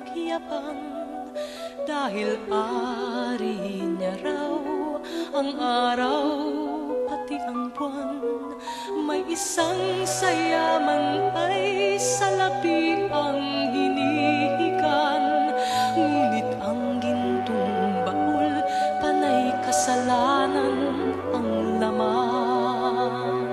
pagyapan, dahil ari niya raw ang araw pati ang buwan. May isang sayaman ay salapi ang hinihigan, ngunit ang gintong baul panay kasalanan ang laman.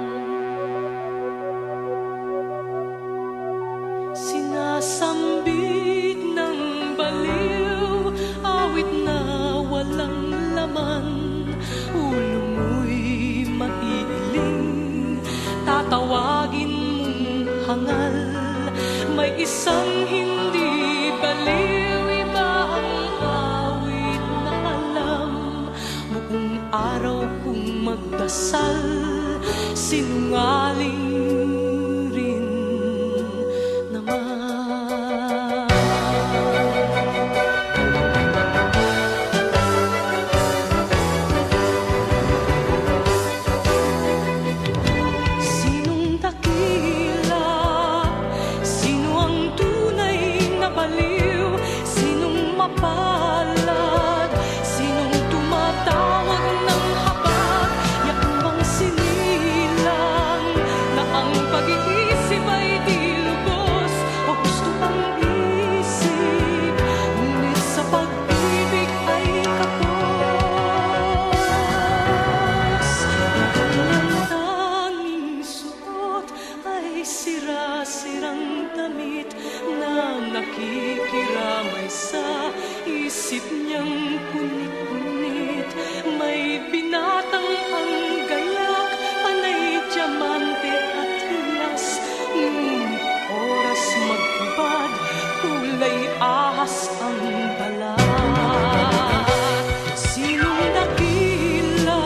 Sinasambit ng baliw, awit na walang laman, ulo mo'y maiiling, tatawagin mong hangal. May isang hindi baliw, iba ang awit na alam, buong araw kung magdasal, sinungaling rin naman. Sinong dakila? Sino ang tunay na baliw? Sinong mapalad? Sinong tumatawag ng habag? Yaong bang sinilang na ang pag-iisip ay di lubos, o gusto pang isip, ngunit sa pag-ibig ay kapos. Ang tanging suot ay sira-sirang damit na nakikiramay sa isip niyang punit-punit. May binatang ang gayak, panay diamante at hilas, ngunit oras maghubad, kulay ahas ang balat. Sinong dakila?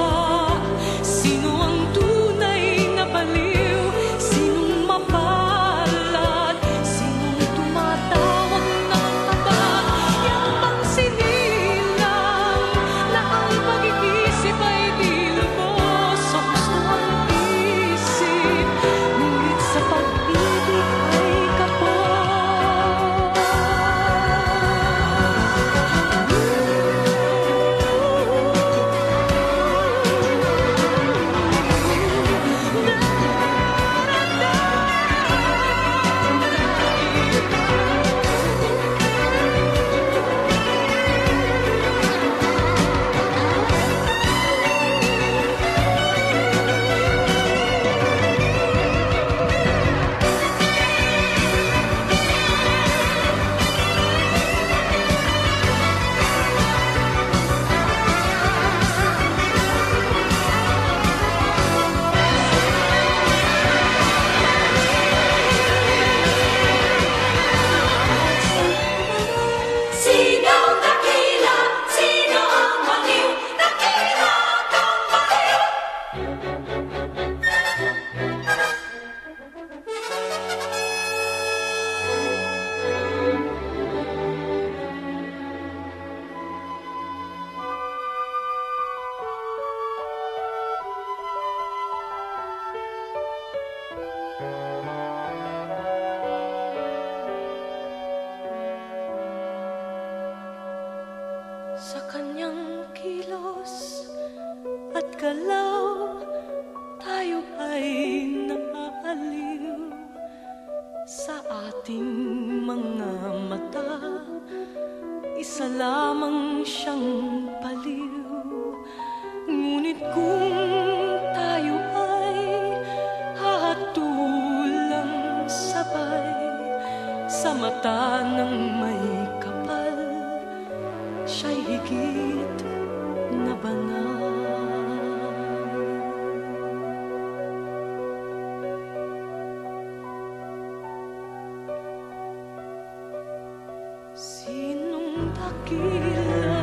Sino ang tunay na baliw? Sinong mapalad? Sinong tumatawag ng habag? Yan bang sinilang na ang pag-iisip ay di lubos, o gusto ang isip, ngunit sa pag-ibig ay kapos. Sinong dakila? Sino ang baliw? Dakila kang baliw! Sa kanyang kilos at galaw, tayo ay naaaliw. Sa ating mga mata, isa lamang siyang baliw. Ngunit kung tayo ay hahatulang sabay, sa mata ng may kapal, siya'y higit na banal. Sinong dakila?